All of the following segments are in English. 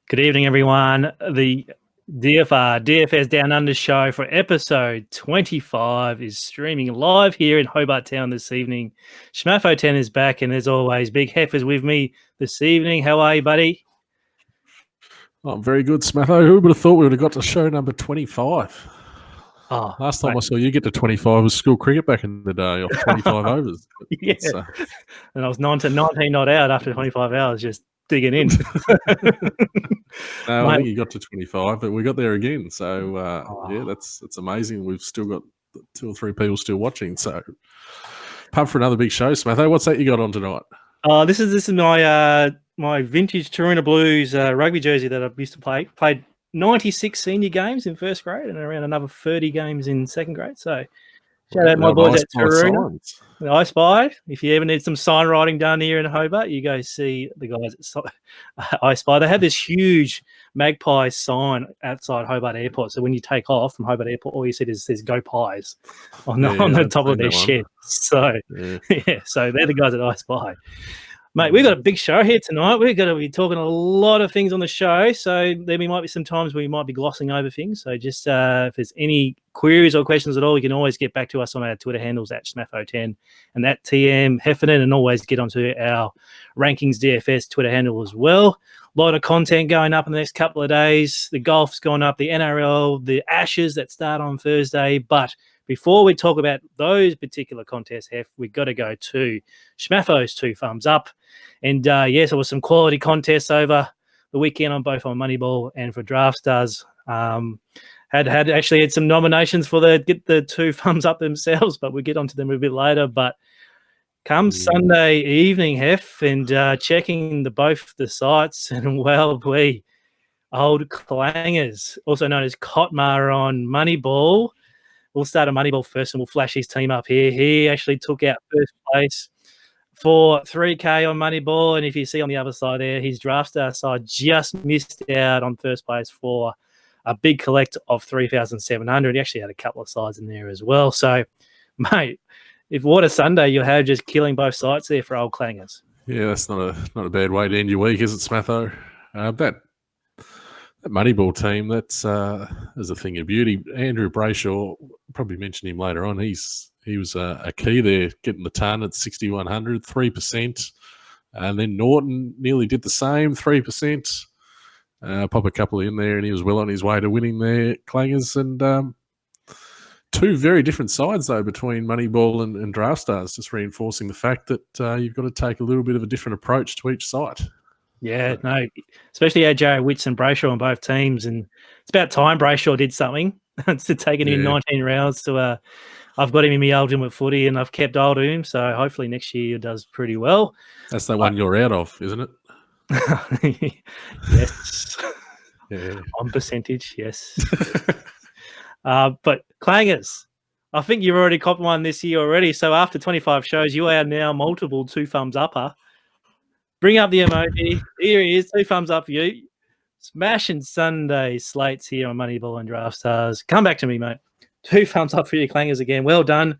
Good evening, everyone. The DFS Down Under show for episode 25 is streaming live here in Hobart Town this evening. Smatho 10 is back, and as always, Big Hef is with me this evening. How are you, buddy? I'm very good, Smatho. Who would have thought we would have got to show number 25? Last time I saw you get to 25 was school cricket back in the day off 25 overs. Yeah. And I was 19 not out after 25 hours, just digging in. No, I think you got to 25, but we got there again. So, yeah, that's amazing. We've still got 2 or 3 people still watching. So, pub for another big show, Smatho. What's that you got on tonight? This is my vintage Taroona Blues rugby jersey that I used to play. Played 96 senior games in first grade and around another 30 games in second grade. So, shout out my boys at Taroona. I Spy. If you ever need some sign writing done here in Hobart, you go see the guys at I Spy. They have this huge magpie sign outside Hobart Airport. So when you take off from Hobart Airport, all you see is says "Go Pies" on the top of their shed. So so they're the guys at I Spy. Mate, we've got a big show here tonight. We're going to be talking a lot of things on the show. So there might be some times where we might be glossing over things. So just if there's any queries or questions at all, you can always get back to us on our Twitter handles at Smatho10 and at TM Heffernan, and always get onto our Rankings DFS Twitter handle as well. A lot of content going up in the next couple of days. The golf's gone up, the NRL, the Ashes that start on Thursday. But before we talk about those particular contests, Hef, we've got to go to Smatho's 2 thumbs up. And yes, there was some quality contests over the weekend on both on Moneyball and for Draftstars. Had some nominations for get the 2 thumbs up themselves, but we'll get onto them a bit later. But come Sunday evening, Hef, and checking both the sites, and we old clangers, also known as Cotmar on Moneyball. We'll start on Moneyball first, and we'll flash his team up here. He actually took out first place for 3K on Moneyball, and if you see on the other side there, his Draftstar side just missed out on first place for a big collect of 3,700. He actually had a couple of sides in there as well. So, mate, what a Sunday you'll have, just killing both sides there for old clangers. Yeah, that's not a bad way to end your week, is it, Smatho? That Moneyball team, that's is a thing of beauty. Andrew Brayshaw, probably mention him later on. He was a key there, getting the ton at 6,100, 3%. And then Norton nearly did the same, 3%. Pop a couple in there, and he was well on his way to winning there, clangers. And 2 very different sides, though, between Moneyball and Draftstars, just reinforcing the fact that you've got to take a little bit of a different approach to each site. Yeah, no, especially Jared Witts and Brayshaw on both teams. And it's about time Brayshaw did something to take it in 19 rounds to I've got him in my ultimate footy, and I've kept hold of him. So hopefully next year he does pretty well. That's the one you're out of, isn't it? Yes. On percentage, yes. But clangers, I think you've already copped one this year already. So after 25 shows, you are now multiple 2 thumbs upper. Bring up the emoji. Here he is, 2 thumbs up for you. Smashing Sunday slates here on Moneyball and Draftstars. Come back to me, mate. 2 thumbs up for your clangers again. Well done.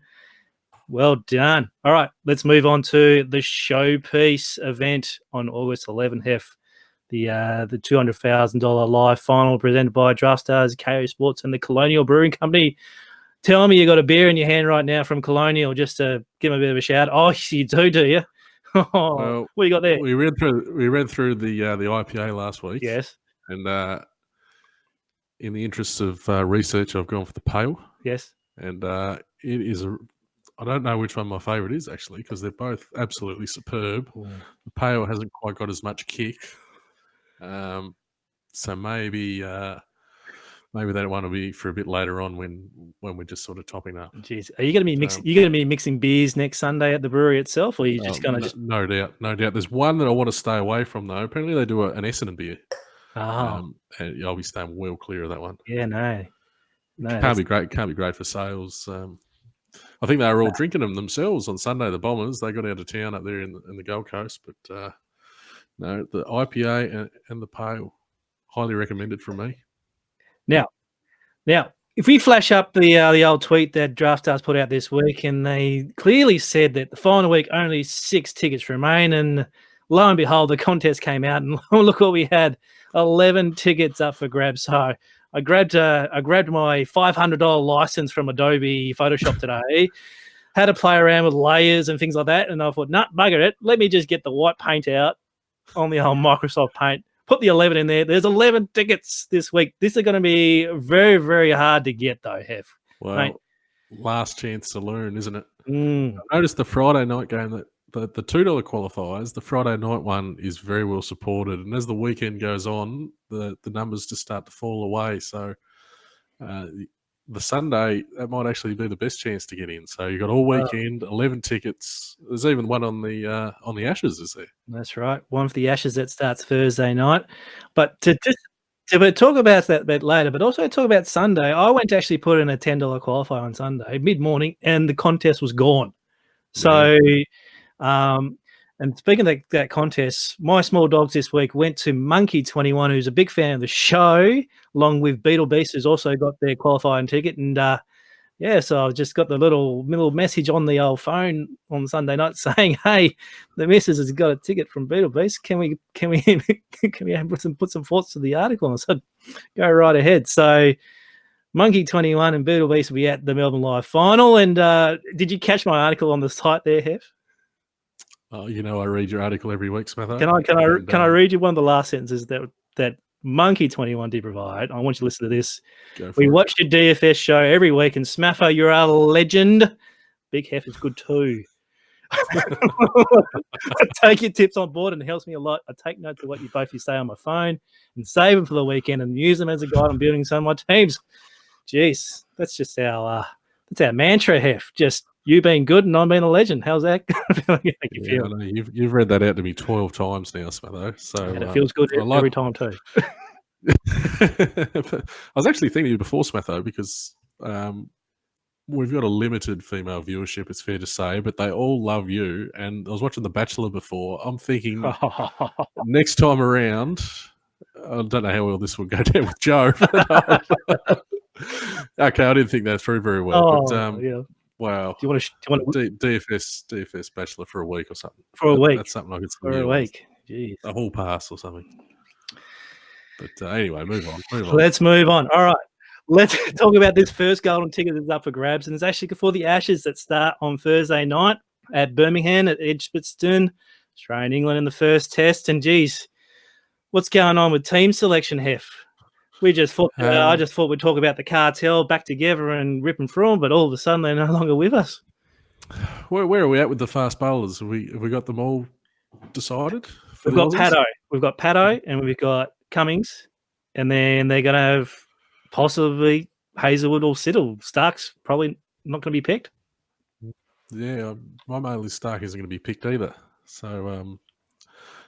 Well done. All right, let's move on to the showpiece event on August 11th, Hef. The $200,000 live final presented by Draftstars, KO Sports, and the Colonial Brewing Company. Tell me you got a beer in your hand right now from Colonial, just to give them a bit of a shout. Oh, you do you? Well, what do you got there? We read through the IPA last week. Yes. And in the interests of research, I've gone for the pale. Yes. And it is I don't know which one my favourite is, actually, because they're both absolutely superb. Ooh. The pale hasn't quite got as much kick. So maybe that one will be for a bit later on when we're just sort of topping up. Jeez, are you going to be mixing? You're going to be mixing beers next Sunday at the brewery itself, or are you just going to No doubt. There's one that I want to stay away from though. Apparently they do an Essendon beer. Oh. And I'll be staying well clear of that one. Yeah, no, can't be great. Can't be great for sales. I think they were all drinking them themselves on Sunday. The Bombers, they got out of town up there in the Gold Coast, but no, the IPA and the pale, highly recommended from me. Now, if we flash up the old tweet that Draftstars put out this week, and they clearly said that the final week only 6 tickets remain, and lo and behold, the contest came out, and look what we had. 11 tickets up for grabs. So I grabbed my $500 license from Adobe Photoshop today. Had to play around with layers and things like that, and I thought, nah, bugger it. Let me just get the white paint out on the old Microsoft Paint. Put the 11 in there. There's 11 tickets this week. This is going to be very, very hard to get, though, Hef. Well, mate. Last chance to learn, isn't it? Mm. I noticed the Friday night game that the $2 qualifiers, the Friday night one is very well supported, and as the weekend goes on, the numbers just start to fall away. So the Sunday, that might actually be the best chance to get in. So you've got all weekend, 11 tickets. There's even one on the Ashes, is there? That's right. One for the Ashes that starts Thursday night. But to talk about that bit later, but also talk about Sunday, I went to actually put in a $10 qualifier on Sunday, mid-morning, and the contest was gone. So, and speaking of that contest, my small dogs this week went to Monkey 21, who's a big fan of the show, along with Beetle Beast, who's also got their qualifying ticket. And so I've just got the little message on the old phone on Sunday night saying, "Hey, the missus has got a ticket from Beetle Beast. Can we put some thoughts to the article?" And I said, "Go right ahead." So Monkey 21 and Beetle Beast will be at the Melbourne Live Final. And did you catch my article on the site there, Hef? Oh, I read your article every week, Smatho. Can I read you one of the last sentences that Monkey 21 did provide? I want you to listen to this. We watched your DFS show every week, and Smatho, you're a legend. Big Hef is good too. I take your tips on board and it helps me a lot. I take notes of what you say on my phone and save them for the weekend and use them as a guide on building some of my teams. Jeez, that's just our mantra, Hef. Just you being good and I'm being a legend. How's that make you feel? I know. You've read that out to me 12 times now, Smatho. So and it feels good every time too. I was actually thinking before, Smatho, because we've got a limited female viewership, it's fair to say, but they all love you. And I was watching The Bachelor before. I'm thinking next time around, I don't know how well this will go down with Joe. Okay, I didn't think that through very well. Wow. Do you want to DFS Bachelor for a week or something? For a week. That's something I could for a week. Jeez. A whole pass or something. But anyway, move on. Let's move on. All right. Let's talk about this first golden ticket that's up for grabs. And it's actually for the Ashes that start on Thursday night at Birmingham at Edgbaston, Australia and England in the first test. And geez, what's going on with team selection, Hef? I just thought we'd talk about the cartel back together and rip them through them, but all of a sudden they're no longer with us. Where are we at with the fast bowlers? Have we got them all decided? We've got Paddo and we've got Cummings, and then they're going to have possibly Hazelwood or Siddle. Stark's probably not going to be picked. Yeah, my mainly Stark isn't going to be picked either. So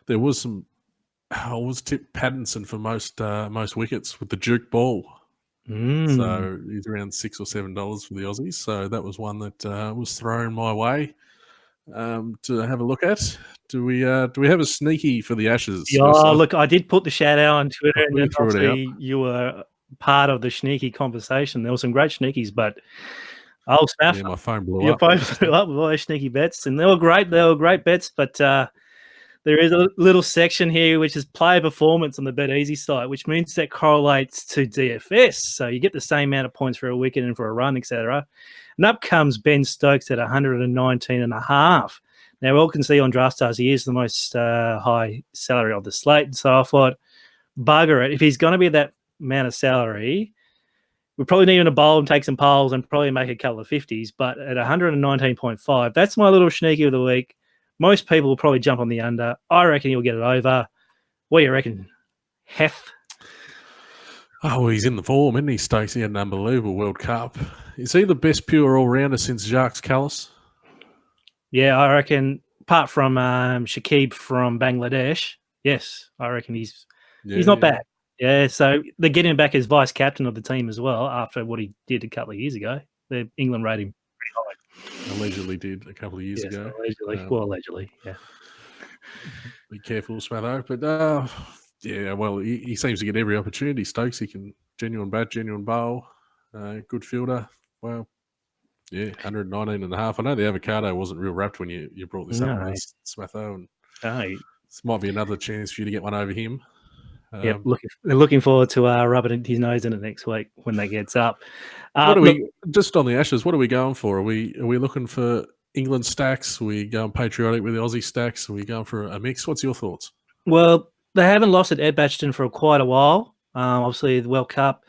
there was some. I was tipped Pattinson for most wickets with the Duke ball. So he's around $6 or $7 for the Aussies. So that was one that was thrown my way to have a look at. Do we have a sneaky for the Ashes? Yeah, look, I did put the shout out on Twitter, and then obviously you were part of the sneaky conversation. There were some great sneakies, but yeah, my phone blew up. Your phone blew up with all those sneaky bets, and they were great. They were great bets, but there is a little section here which is player performance on the Bet Easy site, which means that correlates to DFS. So you get the same amount of points for a wicket and for a run, etc. And up comes Ben Stokes at 119.5. Now, we all can see on Draftstars he is the most high salary of the slate. So I thought, bugger it. If he's going to be that amount of salary, we probably need him to bowl and take some poles and probably make a couple of 50s. But at 119.5, that's my little sneaky of the week. Most people will probably jump on the under. I reckon he'll get it over. What do you reckon, Hef? Oh, well, he's in the form, isn't he, Stokes? He had an unbelievable World Cup. Is he the best pure all-rounder since Jacques Kallis? Yeah, I reckon, apart from Shakib from Bangladesh, yes, I reckon he's not bad. Yeah, so they're getting him back as vice-captain of the team as well after what he did a couple of years ago. The England rate him pretty high. Allegedly did a couple of years ago. Allegedly, yeah. Be careful, Smatho. But, yeah, well, he seems to get every opportunity, Stokes. He can genuine bat, genuine bowl, good fielder. Well, yeah, 119.5. I know the avocado wasn't real wrapped when you brought this up, Smatho. And this might be another chance for you to get one over him. Yep, looking forward to rubbing his nose in it next week when that gets up. What are we just on the Ashes? What are we going for? Are we looking for England stacks? Are we going patriotic with the Aussie stacks? Are we going for a mix? What's your thoughts? Well, they haven't lost at Edgbaston for quite a while. Obviously, the World Cup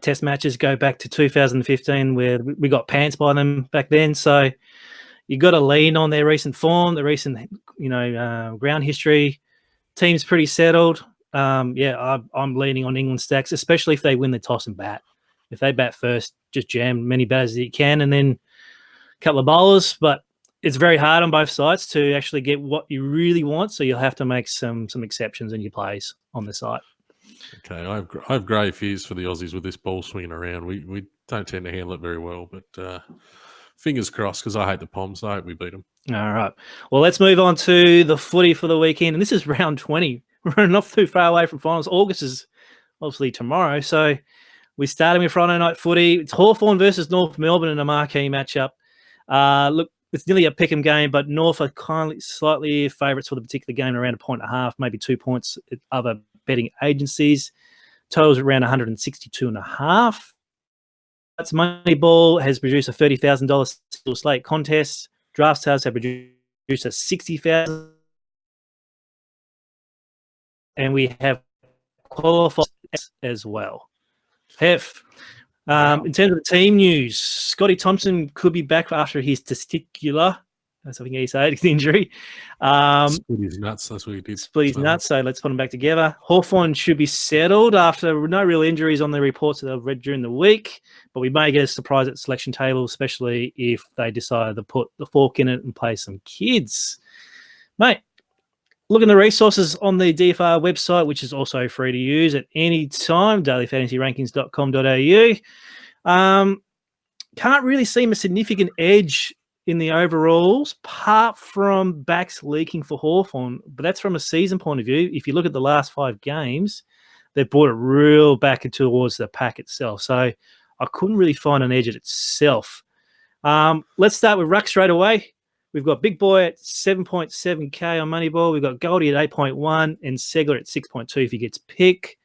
Test matches go back to 2015, where we got pants by them back then. So you got to lean on their recent form, the recent ground history. Team's pretty settled. I'm leaning on England stacks, especially if they win the toss and bat. If they bat first, just jam many batters as you can, and then a couple of bowlers. But it's very hard on both sides to actually get what you really want, so you'll have to make some exceptions in your plays on the site. Okay, I have grave fears for the Aussies with this ball swinging around. We don't tend to handle it very well, but fingers crossed, because I hate the Poms. I hope we beat them. All right. Well, let's move on to the footy for the weekend. And this is round 20. We're not too far away from finals. August is obviously tomorrow. So we're starting with Friday night footy. It's Hawthorn versus North Melbourne in a marquee matchup. Look, it's nearly a pick'em game, but North are slightly favourites for the particular game, around 1.5, maybe 2 points at other betting agencies. Totals around 162.5. That's Moneyball has produced a $30,000 single slate contest. Draftstars have produced a $60,000, and we have qualified as well. Hef, in terms of the team news, Scotty Thompson could be back after his testicular, that's something he said, injury. Split his nuts, that's what he did. Split his nuts, so let's put him back together. Hawthorn should be settled after no real injuries on the reports that I've read during the week, but we may get a surprise at the selection table, especially if they decide to put the fork in it and play some kids. Mate, look at the resources on the DFR website, which is also free to use at any time, dailyfantasyrankings.com.au. Can't really seem a significant edge in the overalls, apart from backs leaking for Hawthorn, but that's from a season point of view. If you look at the last 5 games, they've brought it real back towards the pack itself. So I couldn't really find an edge at itself. Let's start with Ruck straight away. We've got Big Boy at 7.7K on Moneyball. We've got Goldie at 8.1 and Segler at 6.2 if he gets pick.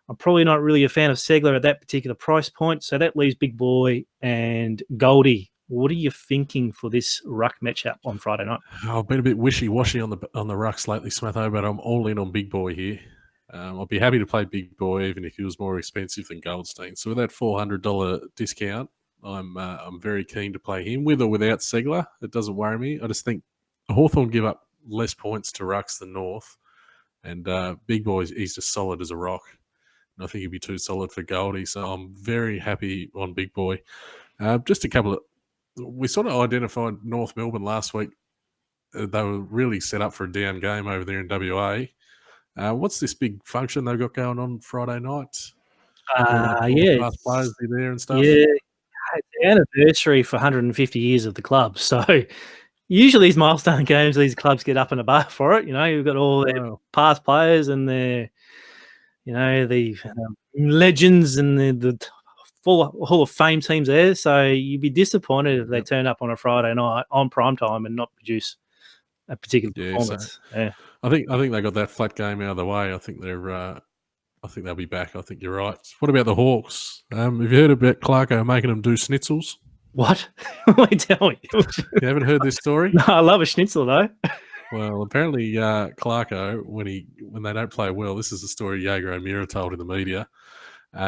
I'm probably not really a fan of Segler at that particular price point, so that leaves Big Boy and Goldie. What are you thinking for this ruck matchup on Friday night? I've been a bit wishy-washy on the rucks lately, Smatho, but I'm all in on Big Boy here. I'll be happy to play Big Boy even if he was more expensive than Goldstein. So with that $400 discount, I'm very keen to play him with or without Segler. It doesn't worry me. I just think Hawthorn give up less points to rucks than North, and Big Boy, he's just solid as a rock. And I think he'd be too solid for Goldie. So I'm very happy on Big Boy. Just a couple of. We sort of identified North Melbourne last week. They were really set up for a down game over there in WA. What's this big function they've got going on Friday night? Yeah. Players there and stuff. Yeah. It's the anniversary for 150 years of the club. So usually these milestone games, these clubs get up and about for it. You know, you've got all their past players and their, the legends and the full Hall of Fame teams there. So you'd be disappointed if they turn up on a Friday night on prime time and not produce a particular performance. So I think they got that flat game out of the way. I think they'll be back. I think you're right. What about the Hawks? Have you heard about Clarko making them do schnitzels? What? Wait, tell me. You haven't heard this story? No, I love a schnitzel though. Well, apparently Clarko, when they don't play well, this is the story Jaeger O'Meara told in the media.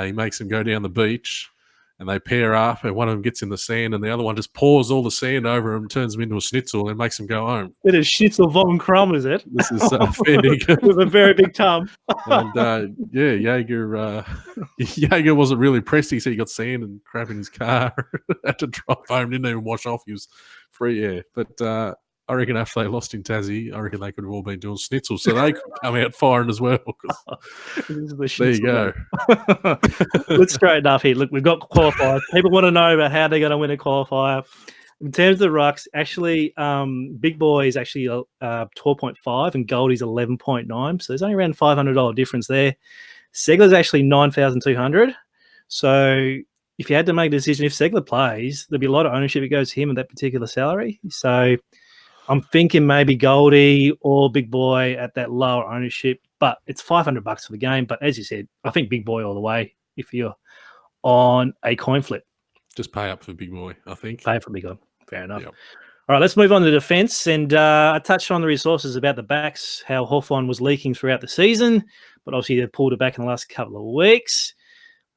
He makes them go down the beach and they pair up and one of them gets in the sand and the other one just pours all the sand over him, turns them into a schnitzel and makes them go home. It is schnitzel von Krumm, is it? This is fair dinkum. With a very big tum. And Jaeger wasn't really impressed. He said he got sand and crap in his car. Had to drive home, didn't even wash off. He was free air. But I reckon after they lost in Tassie, I reckon they could have all been doing schnitzels, so they could come out firing as well. There you go. Let's straighten up here. Look, we've got qualifiers. People want to know about how they're going to win a qualifier. In terms of the rucks, actually, Big Boy is actually 12.5 and Goldie's 11.9. So there's only around $500 difference there. Segler's actually 9,200. So if you had to make a decision, if Segler plays, there'd be a lot of ownership that goes to him at that particular salary. So I'm thinking maybe Goldie or Big Boy at that lower ownership, but it's $500 for the game. But as you said, I think Big Boy all the way if you're on a coin flip. Just pay up for Big Boy, I think. Pay for Big Boy. Fair enough. Yep. All right, let's move on to defence. And I touched on the resources about the backs, how Hawthorn was leaking throughout the season, but obviously they've pulled it back in the last couple of weeks.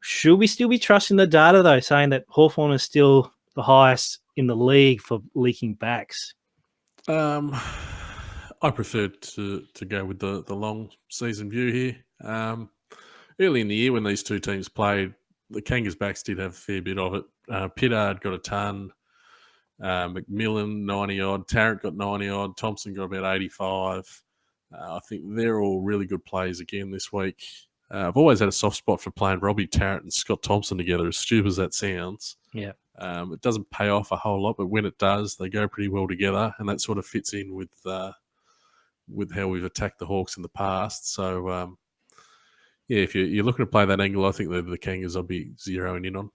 Should we still be trusting the data, though, saying that Hawthorn is still the highest in the league for leaking backs? I prefer to go with the long season view here. Early in the year when these two teams played, the Kangas backs did have a fair bit of it. Pittard got a ton. McMillan 90 odd. Tarrant got 90 odd. Thompson got about 85. I think they're all really good plays again this week. I've always had a soft spot for playing Robbie Tarrant and Scott Thompson together, as stupid as that sounds. Yeah. It doesn't pay off a whole lot, but when it does, they go pretty well together, and that sort of fits in with how we've attacked the Hawks in the past. So, if you're looking to play that angle, I think the Kangas I'll be zeroing in on.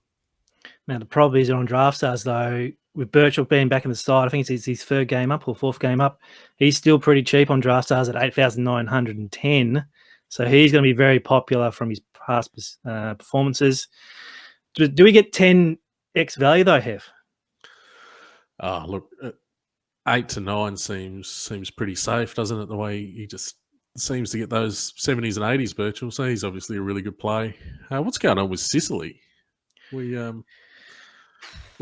Now, the problem is on Draftstars, though, with Birchall being back in the side, I think it's his third game up or fourth game up, he's still pretty cheap on Draftstars at 8,910. So he's going to be very popular from his past performances. Do we get 10x value, though, Hef? Oh, look, 8 to 9 seems pretty safe, doesn't it? The way he just seems to get those 70s and 80s, Birchall. So he's obviously a really good play. What's going on with Sicily? We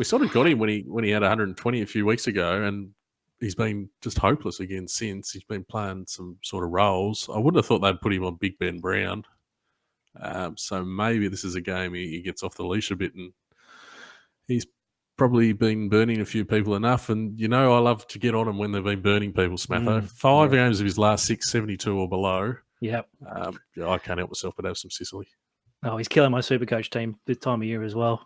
sort of got him when he had 120 a few weeks ago, and he's been just hopeless again since. He's been playing some sort of roles. I wouldn't have thought they'd put him on Big Ben Brown. So maybe this is a game he gets off the leash a bit, and he's probably been burning a few people enough. And, I love to get on him when they've been burning people, Smatho. 5 games of his last 6, 72 or below. Yep. I can't help myself but have some Sicily. Oh, he's killing my Supercoach team this time of year as well.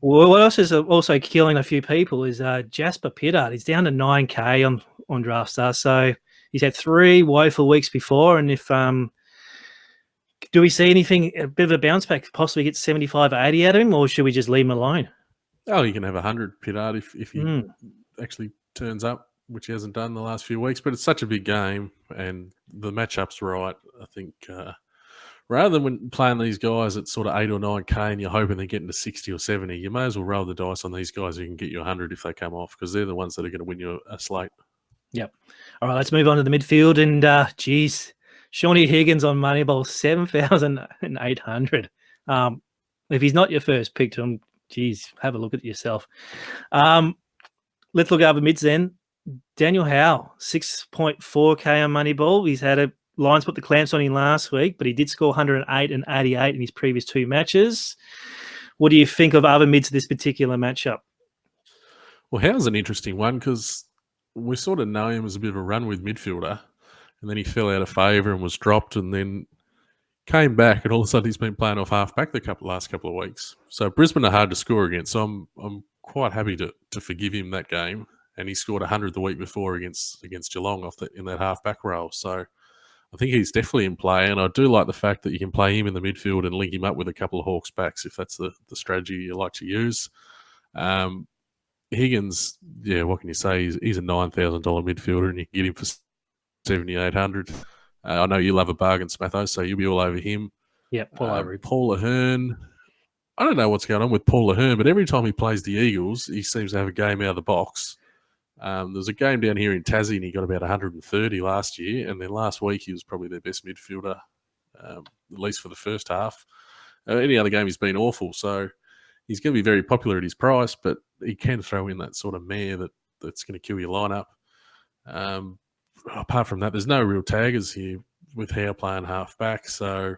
Well, what else is also killing a few people is Jasper Pittard. He's down to 9K on Draftstars. So he's had 3 woeful weeks before. And if do we see anything, a bit of a bounce back, possibly get 75 or 80 out of him, or should we just leave him alone? Oh, you can have 100 Pittard if he actually turns up, which he hasn't done the last few weeks. But it's such a big game, and the matchup's right. I think rather than when playing these guys at sort of 8 or 9K and you're hoping they're getting to 60 or 70, you may as well roll the dice on these guys who can get you 100 if they come off, because they're the ones that are going to win you a slate. Yep. All right, let's move on to the midfield. And, Shawnee Higgins on Moneyball, 7,800. If he's not your first pick to him, have a look at yourself. Let's look over mids then. Daniel Howe, 6.4K on Moneyball. He's had a Lions put the clamps on him last week, but he did score 108 and 88 in his previous 2 matches. What do you think of other mids this particular matchup? Well, Howe's an interesting one because we sort of know him as a bit of a run with midfielder, and then he fell out of favour and was dropped, and then came back, and all of a sudden he's been playing off half-back the last couple of weeks. So Brisbane are hard to score against, so I'm quite happy to forgive him that game, and he scored 100 the week before against Geelong in that half-back role. So I think he's definitely in play, and I do like the fact that you can play him in the midfield and link him up with a couple of Hawks backs if that's the strategy you like to use. Higgins, what can you say? He's a $9,000 midfielder, and you can get him for 7,800. I know you love a bargain, Smatho, so you'll be all over him. Yeah, all over him. Paul Ahern. I don't know what's going on with Paul Ahern, but every time he plays the Eagles, he seems to have a game out of the box. There was a game down here in Tassie, and he got about 130 last year, and then last week he was probably their best midfielder, at least for the first half. Any other game he's been awful, so he's going to be very popular at his price, but he can throw in that sort of mare that's going to kill your lineup. Apart from that, there's no real taggers here with Howe playing half-back, so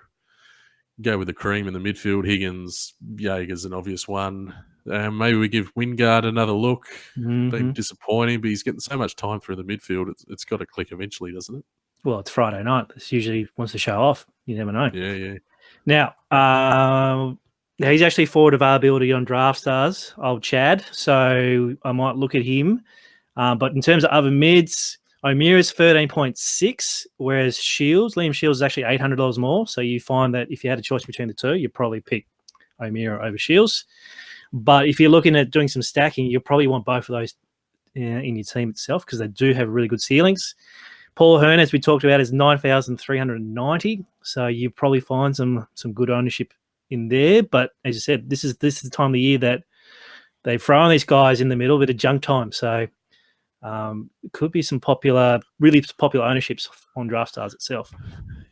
go with the cream in the midfield. Higgins, Jaeger's an obvious one. Maybe we give Wingard another look. Been disappointing, but he's getting so much time through the midfield. It's got to click eventually, doesn't it? Well, it's Friday night. This usually wants to show off. You never know. Yeah. Now, he's actually forward availability on Draftstars, old Chad, so I might look at him. But in terms of other mids, O'Meara's 13.6, whereas Liam Shields is actually $800 more. So you find that if you had a choice between the two, you'd probably pick O'Meara over Shields. But if you're looking at doing some stacking, you'll probably want both of those in your team itself because they do have really good ceilings. Paul Hearn, as we talked about, is 9,390. So you probably find some good ownership in there. But as you said, this is the time of the year that they throw on these guys in the middle, a bit of junk time. So it could be some really popular ownerships on Draftstars itself.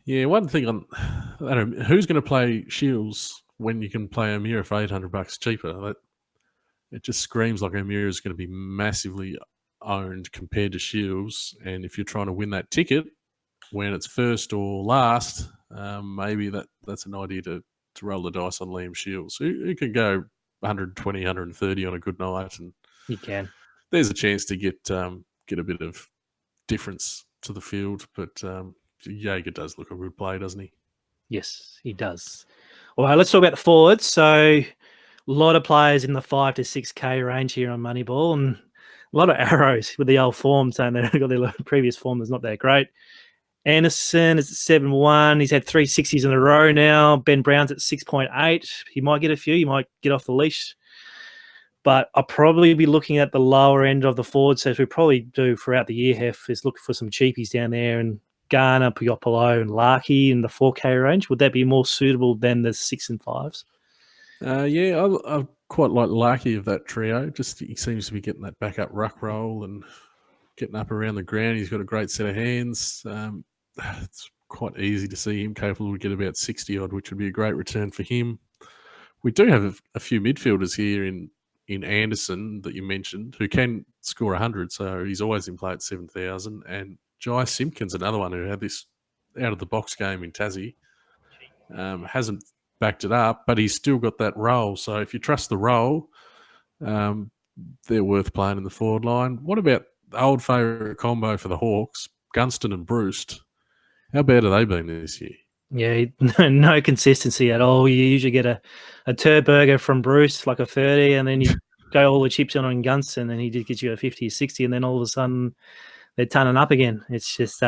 Yeah, one thing I don't know, who's going to play Shields when you can play O'Meara for $800 cheaper? It just screams like O'Meara is going to be massively owned compared to Shields. And if you're trying to win that ticket when it's first or last, maybe that's an idea to roll the dice on Liam Shields, who can go 120, 130 on a good night, and you can. There's a chance to get a bit of difference to the field. But Jaeger does look a good play, doesn't he? Yes, he does. All right, let's talk about the forwards. So a lot of players in the 5 to 6K range here on Moneyball, and a lot of arrows with the old form saying they've got their previous form that's not that great. Anderson is at 7-1. He's had 3 60s in a row now. Ben Brown's at 6.8. He might get a few. He might get off the leash. But I'll probably be looking at the lower end of the forward sets. We probably do throughout the year, Hef, is looking for some cheapies down there, and Garner, Puopolo, and Larkey in the 4K range. Would that be more suitable than the 6 and 5s? Yeah, I quite like Larkey of that trio. Just he seems to be getting that backup ruck roll and getting up around the ground. He's got a great set of hands. It's quite easy to see him capable to get about 60 odd, which would be a great return for him. We do have a few midfielders here in Anderson that you mentioned who can score 100, so he's always in play at 7,000. And Jai Simpkins, another one who had this out of the box game in Tassie, hasn't backed it up, but he's still got that role. So if you trust the role, they're worth playing in the forward line. What about the old favourite combo for the Hawks, Gunston and Bruce? How bad have they been this year? Yeah, no consistency at all. You usually get a turd burger from Bruce, like a 30, and then you go all the chips on Gunston, and he just gets you a 50 or 60, and then all of a sudden they're turning up again. It's just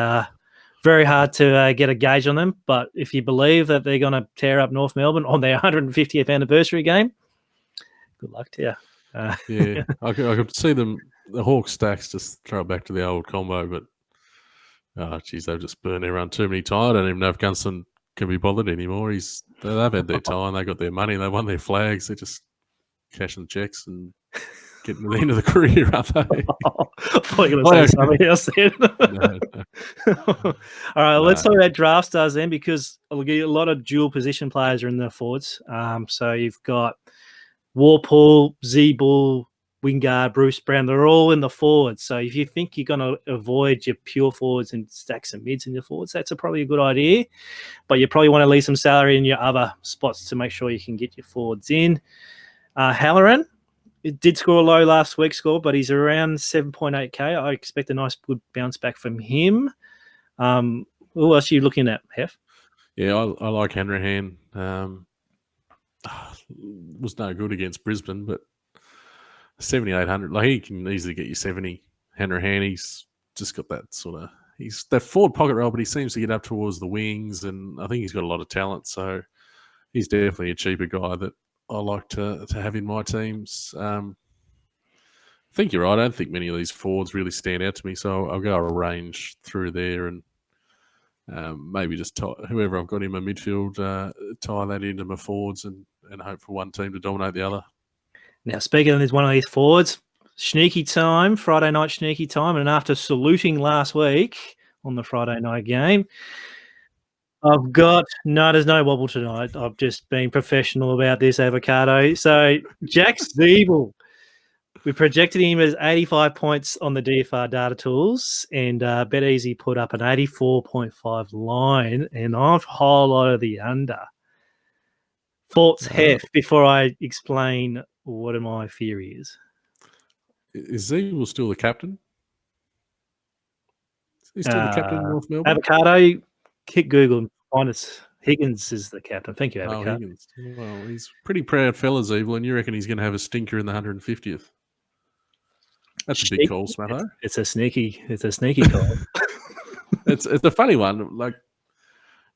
very hard to get a gauge on them. But if you believe that they're going to tear up North Melbourne on their 150th anniversary game, good luck to you. Yeah, I could see them, the Hawks stacks, just throw it back to the old combo, but they've just burned everyone too many times. I don't even know if Gunston can be bothered anymore. They've had their time. They got their money. They won their flags. They're just cashing the checks and getting to the end of the career, aren't they? I thought you were going to say something else then. No. All right, let's talk about Draftstars then, because a lot of dual position players are in the forwards. So you've got Warpool, Z-Bull, Wingard, Bruce Brown. They're all in the forwards. So if you think you're going to avoid your pure forwards and stack some mids in your forwards, that's probably a good idea. But you probably want to leave some salary in your other spots to make sure you can get your forwards in. Halloran, it did score low last week, but he's around 7.8K. I expect a nice good bounce back from him. Who else are you looking at, Hef? Yeah, I like Hanrahan. Was no good against Brisbane, but 7,800. Like, he can easily get you 70. Hanrahan, he's just got that sort of, he's that forward pocket role, but he seems to get up towards the wings, and I think he's got a lot of talent. So he's definitely a cheaper guy that I like to have in my teams. I think you're right. I don't think many of these forwards really stand out to me, so I'll go a range through there and maybe just whoever I've got in my midfield, tie that into my forwards and hope for one team to dominate the other. Now, speaking of one of these forwards, sneaky time, Friday night sneaky time, and after saluting last week on the Friday night game, there's no wobble tonight. I've just been professional about this, Avocado. So Jack Zeeble, we projected him as 85 points on the DFR data tools, and BetEasy put up an 84.5 line, and I've highlighted the under. Thoughts, Hef, before I explain what my theory is. Is Zeeble still the captain? He's still the captain in North Melbourne? Avocado, hit Google and find us. Higgins is the captain. Thank you, Avocado. Higgins. Well, he's pretty proud fella, Zeeble, and you reckon he's going to have a stinker in the 150th? That's a big call, Smatho. It's a sneaky call. It's a funny one. Like,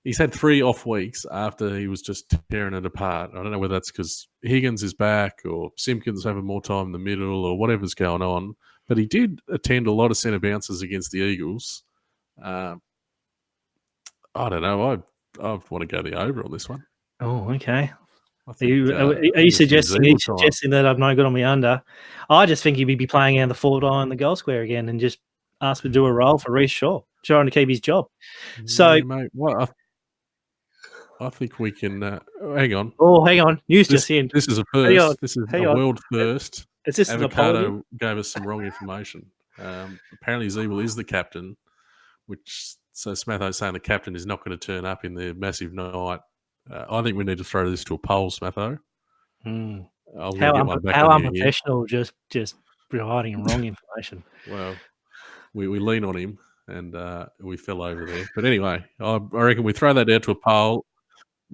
he's had 3 off weeks after he was just tearing it apart. I don't know whether that's because Higgins is back or Simpkins having more time in the middle or whatever's going on. but he did attend a lot of centre bounces against the Eagles. I don't know. I want to go the over on this one. Oh, okay. I Are think, you suggesting that I've no good on my under? I just think he'd be playing out the forward eye in the goal square again and just ask to do a roll for Reece Shaw, trying to keep his job. So, yeah, mate, I think we can. Hang on. Oh, hang on. News just in. This is a first. This is a world first. Is this an apology? Avocado gave us some wrong information. Apparently, Zeeble is the captain, so Smatho's saying the captain is not going to turn up in the massive night. I think we need to throw this to a poll, Smatho. I'm going to get one back how on you unprofessional! Just providing wrong information. Well, we lean on him, and we fell over there. But anyway, I reckon we throw that down to a poll.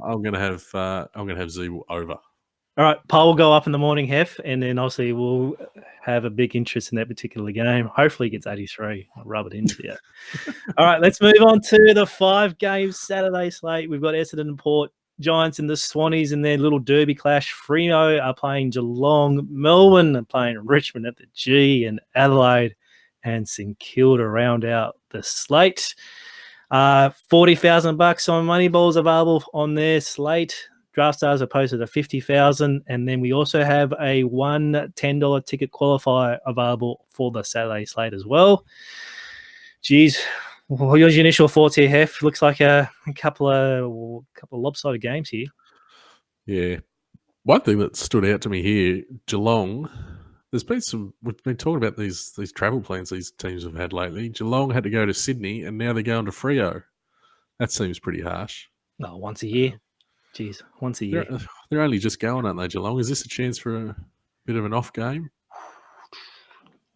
I'm going to have Zeeble over. All right, poll will go up in the morning, Hef, and then obviously we'll have a big interest in that particular game. Hopefully, it gets 83. I'll rub it into you. All right, let's move on to the 5-game Saturday slate. We've got Essendon and Port, Giants and the Swannies in their little derby clash. Freo are playing Geelong. Melbourne are playing Richmond at the G, and Adelaide and St Kilda round out the slate. $40,000 on Moneyballs available on their slate. Draftstars are posted at $50,000, and then we also have a $10 ticket qualifier available for the Saturday slate as well. Geez, what your initial thoughts here, Hef? Looks like a couple of lopsided games here. Yeah, one thing that stood out to me here, Geelong. There's been we've been talking about these travel plans these teams have had lately. Geelong had to go to Sydney, and now they're going to Freo. That seems pretty harsh. No, once a year. Jeez, once a year. They're only just going, aren't they, Geelong? Is this a chance for a bit of an off game?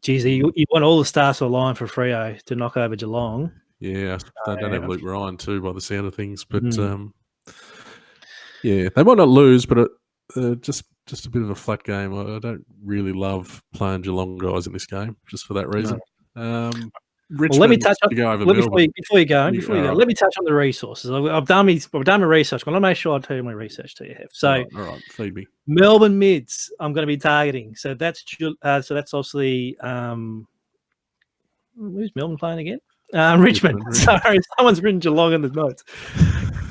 Geez, you want all the stars to align for Freo to knock over Geelong. Yeah, they don't have Luke Ryan too, by the sound of things. But yeah, they might not lose, but just a bit of a flat game. I don't really love playing Geelong guys in this game, just for that reason. No. Richmond, let me touch on before you go. Let me touch on the resources. I've done my research. I'm going to make sure I tell you my research to you, Hef. So, all right, feed me. Melbourne mids. I'm going to be targeting. So that's obviously who's Melbourne playing again? Richmond. Sorry, someone's written Geelong in the notes.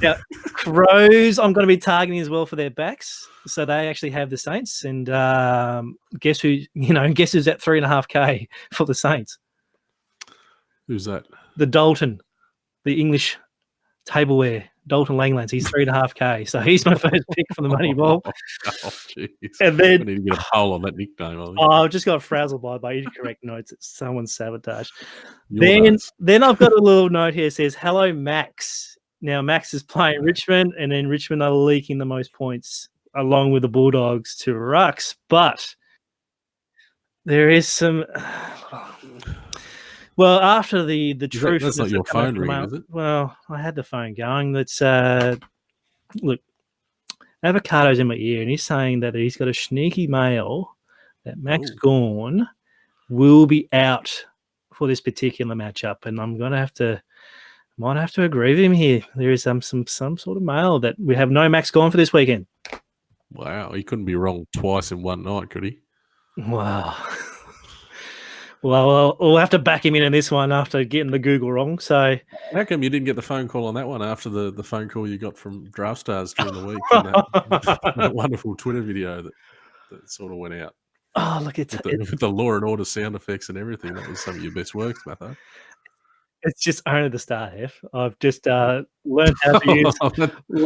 Yeah, Crows. I'm going to be targeting as well for their backs. So they actually have the Saints, and guess who's at 3.5K for the Saints? Who's that? The Dalton, the English tableware, Dalton Langlands. He's 3.5K. So he's my first pick for the money ball. Oh, jeez. And then I need to get a poll on that nickname. I just got frazzled by incorrect notes. It's someone's sabotage. Then I've got a little note here that says, hello, Max. Now, Max is playing Richmond, and then Richmond are leaking the most points along with the Bulldogs to Rucks. But there is some... Well, after the truth... That's not your phone ringing, is it? Well, I had the phone going. Let's... look, Avocado's in my ear, and he's saying that he's got a sneaky mail that Max Gawn will be out for this particular matchup, and I'm going to might have to agree with him here. There is some sort of mail that we have no Max Gawn for this weekend. Wow, he couldn't be wrong twice in one night, could he? Wow. Well, we'll have to back him in this one after getting the Google wrong. So, how come you didn't get the phone call on that one after the phone call you got from Draftstars during the week? that wonderful Twitter video that sort of went out. Oh, look, with the Law and Order sound effects and everything. That was some of your best work, Smatho. It's just only the start, F. I've just learned how to use...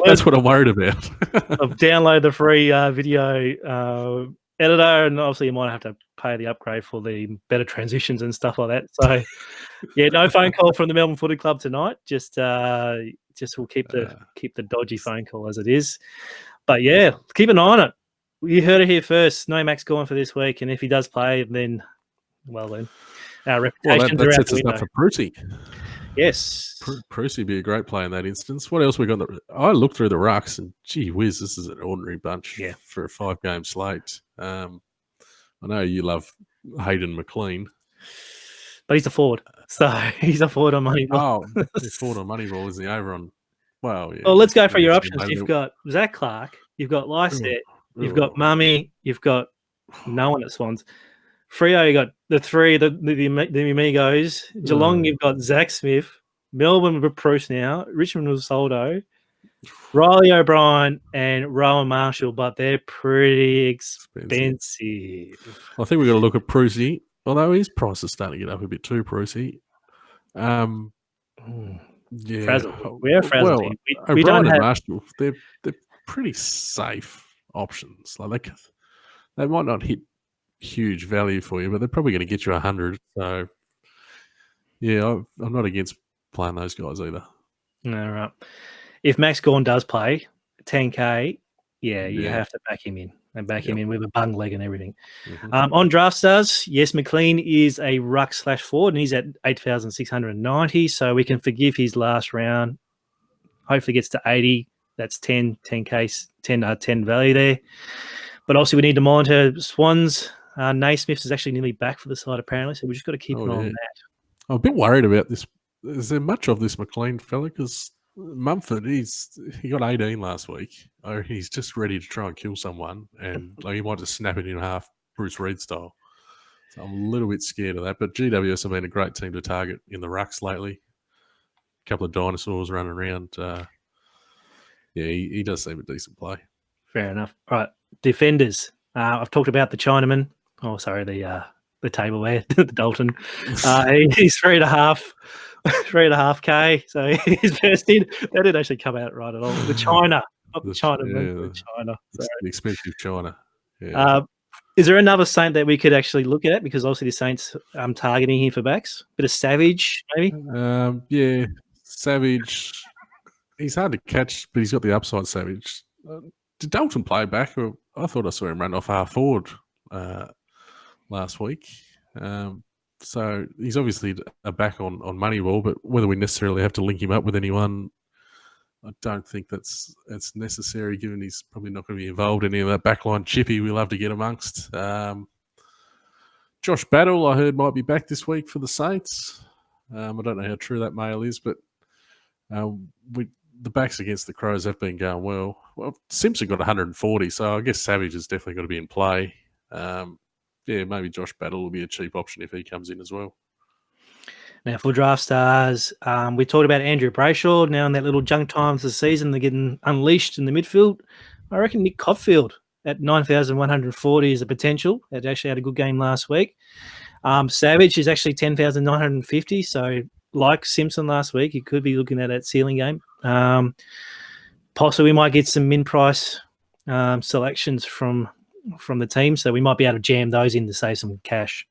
That's what I'm worried about. I've downloaded the free video editor, and obviously you might have to pay the upgrade for the better transitions and stuff like that. So, yeah, no phone call from the Melbourne Footy Club tonight. Just we'll keep the dodgy phone call as it is. But, yeah, keep an eye on it. You heard it here first. No Max Gawn for this week, and if he does play, then our reputation. That sets us up for Prusy. Yes, Prusy would be a great play in that instance. What else we got? I looked through the rucks, and gee whiz, this is an ordinary bunch for a 5-game slate. I know you love Hayden McLean, but he's a forward, so he's a forward on Moneyball. Oh, he's forward on Moneyball, isn't he? Over on. Well, yeah. Well, let's go for your options. You've got Zach Clark, you've got Lysette, you've got Mummy, you've got no one at Swans. Freo, you got the three, the amigos. Geelong, you've got Zach Smith. Melbourne with Bruce now. Richmond with Soldo. Riley O'Brien and Rowan Marshall, but they're pretty expensive. I think we've got to look at Prusy, although his price is starting to get up a bit too, Prusy. Yeah. Frazzled. We are frazzled. Well, we O'Brien don't and have... Marshall, they're pretty safe options. Like they might not hit huge value for you, but they're probably going to get you 100. So, yeah, I'm not against playing those guys either. All right. If Max Gawn does play 10K, you have to back him in and back him in with a bung leg and everything. On Draftstars, yes, McLean is a ruck/forward and he's at 8,690. So we can forgive his last round. Hopefully gets to 80. That's 10K, 10 value there. But also we need to monitor Swans. Naismith is actually nearly back for the side apparently, so we just got to keep an eye on that. I'm a bit worried about this. Is there much of this McLean fella? Because Mumford, he got 18 last week. Oh, he's just ready to try and kill someone, and like he might just snap it in half, Bruce Reid style. So I'm a little bit scared of that. But GWS have been a great team to target in the rucks lately. A couple of dinosaurs running around. He does seem a decent play. Fair enough. All right, defenders. I've talked about the Chinaman. Oh, sorry, the tableware, the Dalton. He's 3.5K. So he's first in. That didn't actually come out right at all. The China, not the Chinaman. The China. The expensive China. Yeah. Is there another Saint that we could actually look at? Because obviously the Saints targeting here for backs. Bit of Savage, maybe. Yeah, Savage. He's hard to catch, but he's got the upside. Savage. Did Dalton play back? Or I thought I saw him run off half forward last week. So he's obviously a back on Moneyball, but whether we necessarily have to link him up with anyone, I don't think that's necessary, given he's probably not going to be involved in any of that backline chippy we love to get amongst. Josh Battle, I heard, might be back this week for the Saints. I don't know how true that mail is, but the backs against the Crows have been going well. Well, Simpson got 140, so I guess Savage has definitely got to be in play. Maybe Josh Battle will be a cheap option if he comes in as well. Now, for Draftstars, we talked about Andrew Brayshaw. Now in that little junk times of the season, they're getting unleashed in the midfield. I reckon Nick Coffield at 9,140 is a potential. It actually had a good game last week. Savage is actually 10,950, so like Simpson last week, you could be looking at that ceiling game. Possibly we might get some min-price selections from the team, so we might be able to jam those in to save some cash.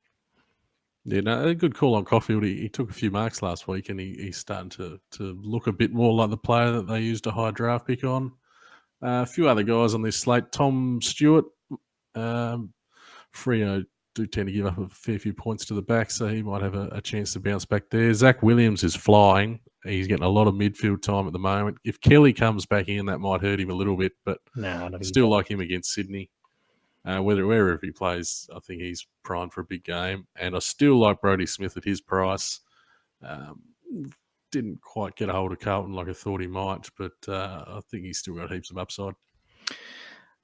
Yeah, no, a good call on Caulfield. He took a few marks last week, and he's starting to look a bit more like the player that they used a high draft pick on. A few other guys on this slate. Tom Stewart, Freo do tend to give up a fair few points to the back, so he might have a chance to bounce back there. Zach Williams is flying. He's getting a lot of midfield time at the moment. If Kelly comes back in, that might hurt him a little bit, but still like him against Sydney. Wherever he plays, I think he's primed for a big game. And I still like Brodie Smith at his price. Didn't quite get a hold of Carlton like I thought he might, but I think he's still got heaps of upside.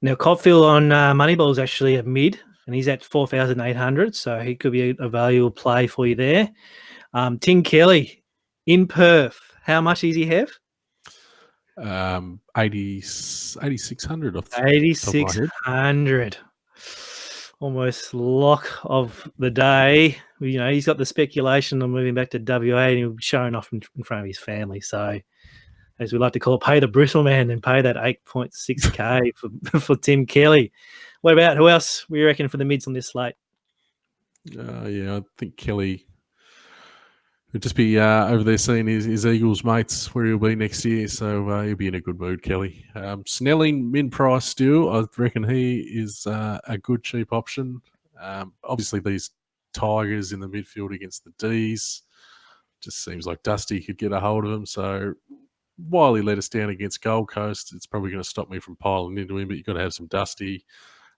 Now, Coffield on Moneyball is actually a mid, and he's at 4,800, so he could be a valuable play for you there. Tim Kelly in Perth. How much does he have? 8,600. 8,600. Almost lock of the day. He's got the speculation of moving back to WA and he'll be showing off in front of his family. So, as we like to call it, pay the bristle man and pay that 8.6K for Tim Kelly. What about who else we reckon for the mids on this slate? I think Kelly would just be over there seeing his Eagles mates where he'll be next year. So he'll be in a good mood, Kelly. Snelling, min-price still. I reckon he is a good cheap option. Obviously, these Tigers in the midfield against the Ds, just seems like Dusty could get a hold of him. So while he let us down against Gold Coast, it's probably going to stop me from piling into him, but you've got to have some Dusty.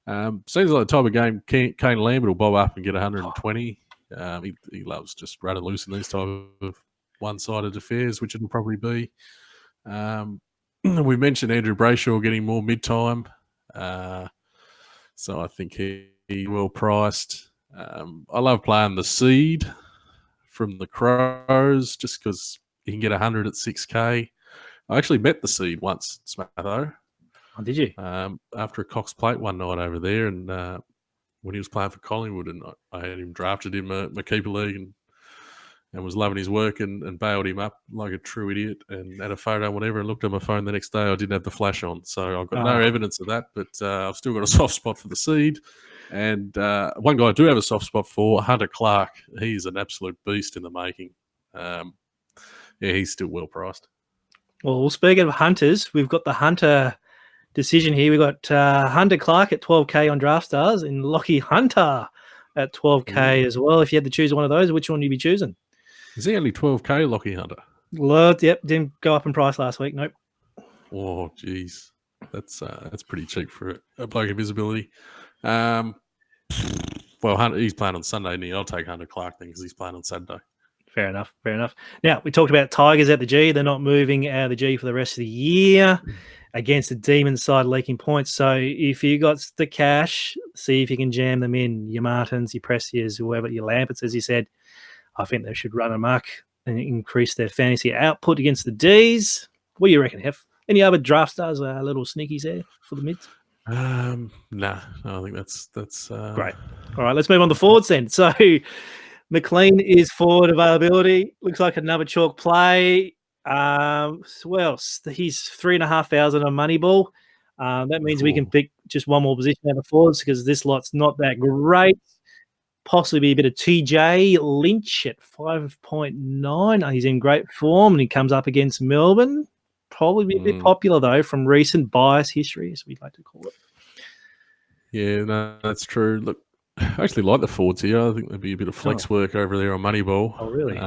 Seems like the type of game Kane Lambert will bob up and get 120. He loves just running loose in these type of one-sided affairs, which it'll probably be. We mentioned Andrew Brayshaw getting more mid-time. So I think he well priced. I love playing the seed from the Crows just because you can get 100 at 6K. I actually bet the seed once, Smatho. Oh, did you? After a Cox Plate one night over there, and when he was playing for Collingwood, and I had him drafted in my keeper league, and was loving his work, and bailed him up like a true idiot, and had a photo and whatever, and looked at my phone the next day. I didn't have the flash on, so I've got no evidence of that, but I've still got a soft spot for the seed. And one guy I do have a soft spot for, Hunter Clark. He's an absolute beast in the making. Yeah, he's still well priced. Well, speaking of hunters, we've got the Hunter decision here. We've got Hunter Clark at 12K on Draftstars and Lockie Hunter at 12K as well. If you had to choose one of those, which one would you be choosing? Is he only 12K, Lockie Hunter? Well, yep, didn't go up in price last week. Nope. Oh, geez. That's pretty cheap for a bloke of visibility. Well, Hunter, he's playing on Sunday, and I'll take Hunter Clark then because he's playing on Saturday. Fair enough. Now, we talked about Tigers at the G. They're not moving out of the G for the rest of the year against the Demon side leaking points. So if you got the cash, see if you can jam them in. Your Martins, your Prestias, whoever, your Lamperts, as you said. I think they should run amok and increase their fantasy output against the Ds. What do you reckon, Hef? Any other draft stars, little sneakies there for the mids? Nah, I think that's great. All right, let's move on to forwards then. So McLean is forward availability. Looks like another chalk play. Well, he's 3,500 on Moneyball. That means we can pick just one more position out of forwards because this lot's not that great. Possibly a bit of TJ Lynch at 5.9. He's in great form and he comes up against Melbourne. Probably be a bit popular, though, from recent bias history, as we'd like to call it. Yeah, no, that's true. Look, I actually like the forwards here. I think there'd be a bit of flex work over there on Moneyball. Oh, really?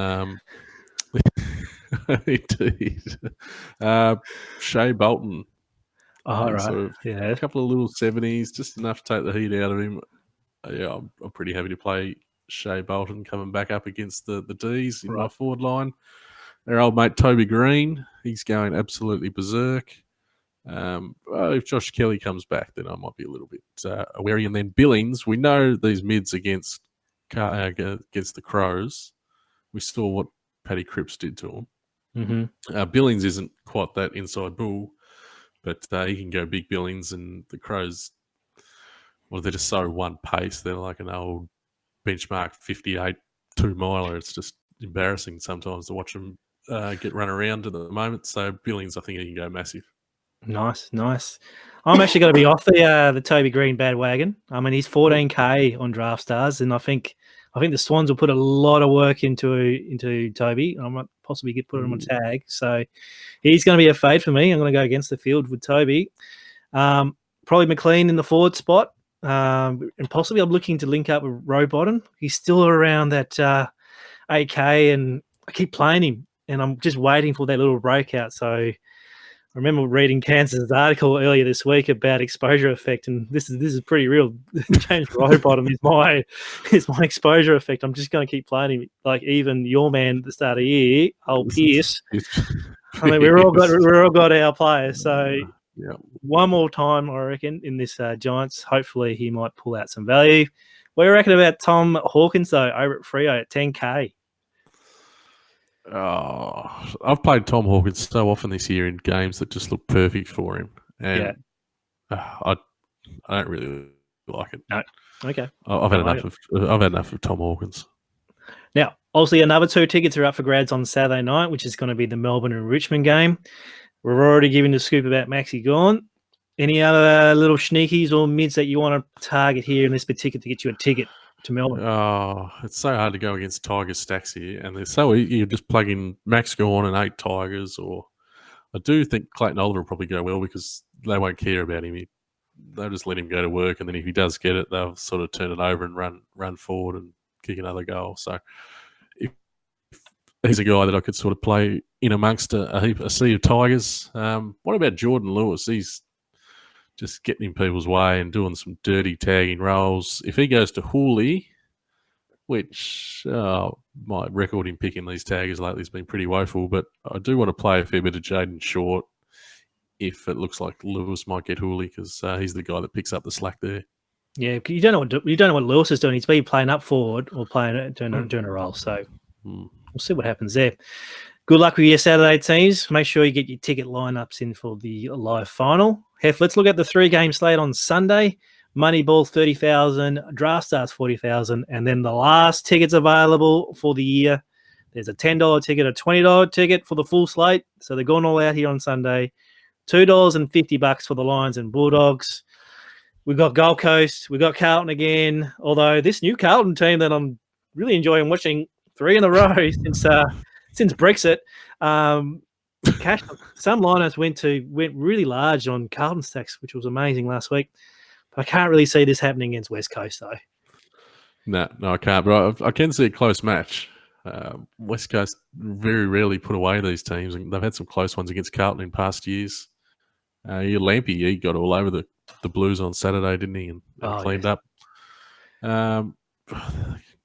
Indeed. Shea Bolton. Oh, right. Sort of a couple of little 70s, just enough to take the heat out of him. Yeah, I'm pretty happy to play Shea Bolton coming back up against the Ds in my forward line. Their old mate Toby Green, he's going absolutely berserk. If Josh Kelly comes back, then I might be a little bit wary. And then Billings, we know these mids against the Crows. We saw what Paddy Cripps did to them. Mm-hmm. Billings isn't quite that inside bull, but he can go big Billings, and the Crows, well, they're just so one pace. They're like an old benchmark 58 2-miler. It's just embarrassing sometimes to watch them get run around at the moment. So Billings, I think he can go massive. Nice. I'm actually going to be off the Toby Green bandwagon. I mean, he's 14K on Draftstars, and I think the Swans will put a lot of work into Toby. I might possibly put him on tag, so he's going to be a fade for me. I'm going to go against the field with Toby. Probably McLean in the forward spot, and possibly I'm looking to link up with Rowbottom. He's still around that 8K, and I keep playing him, and I'm just waiting for that little breakout. So I remember reading Kansas' article earlier this week about exposure effect, and this is pretty real. James Rowbottom is my exposure effect. I'm just going to keep playing him, like even your man at the start of the year, old Pierce. I mean, we're all got our players. So one more time, I reckon, in this Giants, hopefully he might pull out some value. What do you reckon about Tom Hawkins though over at Freo at 10K? Oh, I've played Tom Hawkins so often this year in games that just look perfect for him, and I don't really like it. No, okay. I've had enough of Tom Hawkins. Now, obviously, another 2 tickets are up for grabs on Saturday night, which is going to be the Melbourne and Richmond game. We're already giving the scoop about Maxi Gawn. Any other little sneakies or mids that you want to target here in this particular to get you a ticket to Melbourne? Oh, it's so hard to go against Tigers stacks here, and they're so easy. You just plug in Max Gawn and 8 Tigers, or I do think Clayton Oliver will probably go well because they won't care about him. They'll just let him go to work, and then if he does get it, they'll sort of turn it over and run forward and kick another goal. So if he's a guy that I could sort of play in amongst a sea of Tigers. What about Jordan Lewis? He's just getting in people's way and doing some dirty tagging roles. If he goes to Hooley, which my record in picking these taggers lately has been pretty woeful, but I do want to play a fair bit of Jaden Short if it looks like Lewis might get Hooley because he's the guy that picks up the slack there. Yeah, you don't know what Lewis is doing. He's been playing up forward or doing a role. So we'll see what happens there. Good luck with your Saturday teams. Make sure you get your ticket lineups in for the live final. Hef, let's look at the 3-game slate on Sunday. Moneyball 30,000, Draftstars 40,000, and then the last tickets available for the year. There's a $10 ticket, a $20 ticket for the full slate. So they're going all out here on Sunday. $2.50 for the Lions and Bulldogs. We've got Gold Coast. We've got Carlton again. Although this new Carlton team that I'm really enjoying watching 3 in a row since Brexit. Some liners went really large on Carlton stacks, which was amazing last week. But I can't really see this happening against West Coast though. No, I can't. But I can see a close match. West Coast very rarely put away these teams, and they've had some close ones against Carlton in past years. Lampy, he got all over the Blues on Saturday, didn't he? And cleaned up.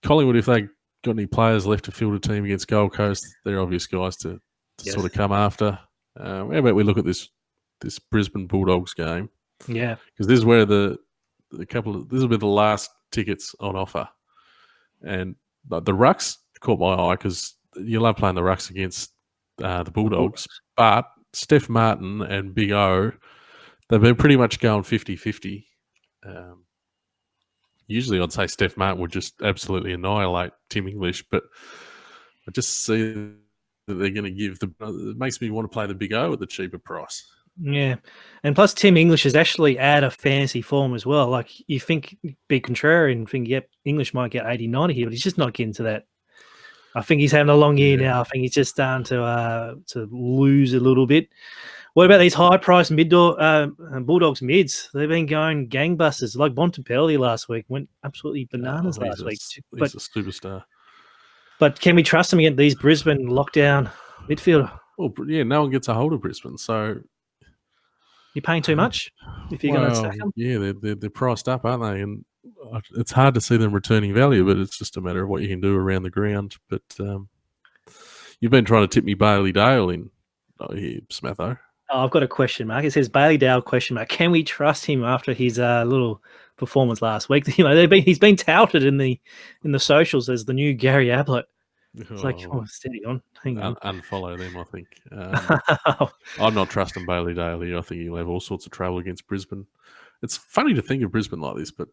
Collingwood, if they got any players left to field a team against Gold Coast, they're obvious guys to sort of come after. How about we look at this Brisbane Bulldogs game? Yeah, because this is where this will be the last tickets on offer, and the rucks caught my eye because you love playing the rucks against the Bulldogs, but Steph Martin and Big O, they've been pretty much going 50-50. Usually I'd say Steph Martin would just absolutely annihilate Tim English, but I just see that they're going to give it makes me want to play the Big O at the cheaper price. Yeah, and plus Tim English is actually out of fantasy form as well. Like you think, be contrarian and think, yep, English might get 80-90 here, but he's just not getting to that. I think he's having a long year now. I think he's just starting to lose a little bit. What about these high-priced Bulldogs mids? They've been going gangbusters. Like Bontempelli last week went absolutely bananas last week. He's a superstar. But can we trust him against these Brisbane lockdown midfielder? Well, yeah, no one gets a hold of Brisbane, so you're paying too much if you're going to stack them. Yeah, they're priced up, aren't they? And it's hard to see them returning value, but it's just a matter of what you can do around the ground. But you've been trying to tip me Bailey Dale in here, Smatho. Oh, I've got a question mark. It says Bailey Dale question mark. Can we trust him after his little performance last week? You know, he's been touted in the socials as the new Gary Ablett. It's like, steady on. Hang on. Unfollow them, I think. I'm not trusting Bailey Dale here. I think he'll have all sorts of trouble against Brisbane. It's funny to think of Brisbane like this, but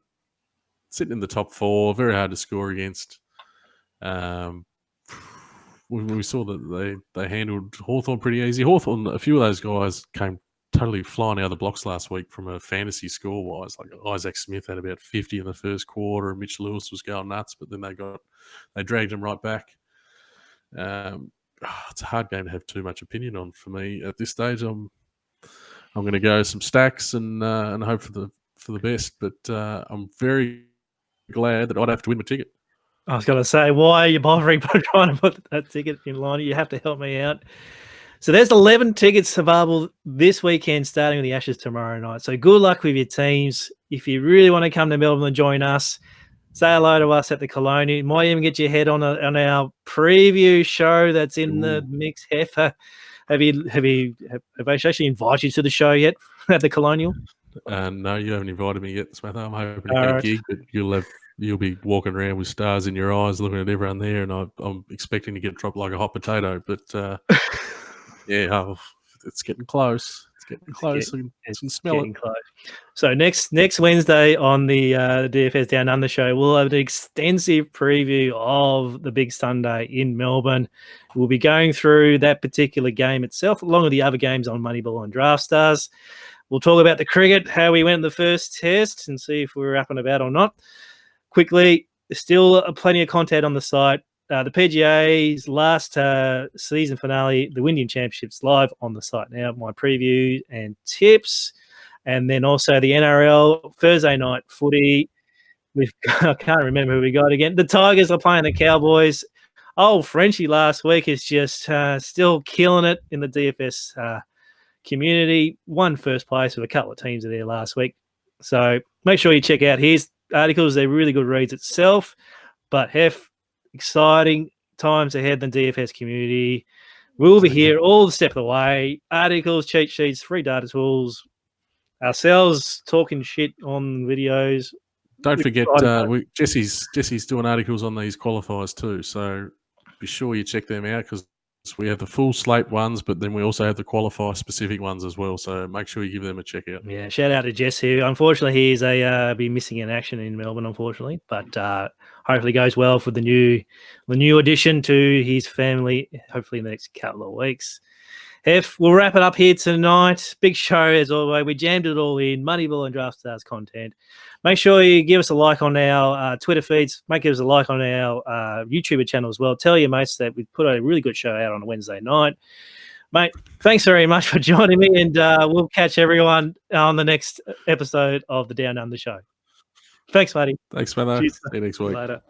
sitting in the top 4, very hard to score against. We saw that they handled Hawthorn pretty easy. Hawthorn, a few of those guys came totally flying out of the blocks last week from a fantasy score-wise. Like Isaac Smith had about 50 in the first quarter, and Mitch Lewis was going nuts, but then they dragged him right back. It's a hard game to have too much opinion on for me at this stage. I'm going to go some stacks and hope for the best, but I'm very glad that I'd have to win my ticket. I was going to say, why are you bothering trying to put that ticket in line? You have to help me out. So there's 11 tickets available this weekend, starting with the Ashes tomorrow night. So good luck with your teams. If you really want to come to Melbourne and join us, say hello to us at the Colonial. Might even get your head on our preview show that's in the mix. Hef, have I actually invited you to the show yet at the Colonial? No, you haven't invited me yet, Smatho. I'm hoping to get a gig, but you'll be walking around with stars in your eyes, looking at everyone there, and I'm expecting to get dropped like a hot potato. But yeah, it's getting close. It's getting close. I can smell it. Close. So next Wednesday on the DFS Down Under show, we'll have an extensive preview of the big Sunday in Melbourne. We'll be going through that particular game itself, along with the other games on Moneyball and Draftstars. We'll talk about the cricket, how we went in the first test, and see if we were up and about or not. Quickly, there's still plenty of content on the site. The PGA's last season finale, the Indian Championships, live on the site now. My preview and tips, and then also the NRL Thursday night footy. I can't remember who we got again. The Tigers are playing the Cowboys. Old Frenchie last week is just still killing it in the DFS community. Won first place with a couple of teams there last week. So make sure you check out his articles. They're really good reads itself. But Hef, exciting times ahead in the DFS community. We'll be here all the step of the way. Articles, cheat sheets, free data tools, ourselves talking shit on videos, don't forget, Jesse's doing articles on these qualifiers too. So be sure you check them out because we have the full slate ones, but then we also have the qualifier specific ones as well. So make sure you give them a check out. Yeah, shout out to Jess here. Unfortunately, he's be missing in action in Melbourne, unfortunately, but hopefully goes well for the new addition to his family. Hopefully in the next couple of weeks. Hef, we'll wrap it up here tonight. Big show as always. We jammed it all in, Moneyball and Draftstars content. Make sure you give us a like on our Twitter feeds. Give us a like on our YouTuber channel as well. Tell your mates that we put a really good show out on a Wednesday night. Mate, thanks very much for joining me, and we'll catch everyone on the next episode of the Down Under Show. Thanks, buddy. Thanks, Smatho. See you next week. Later.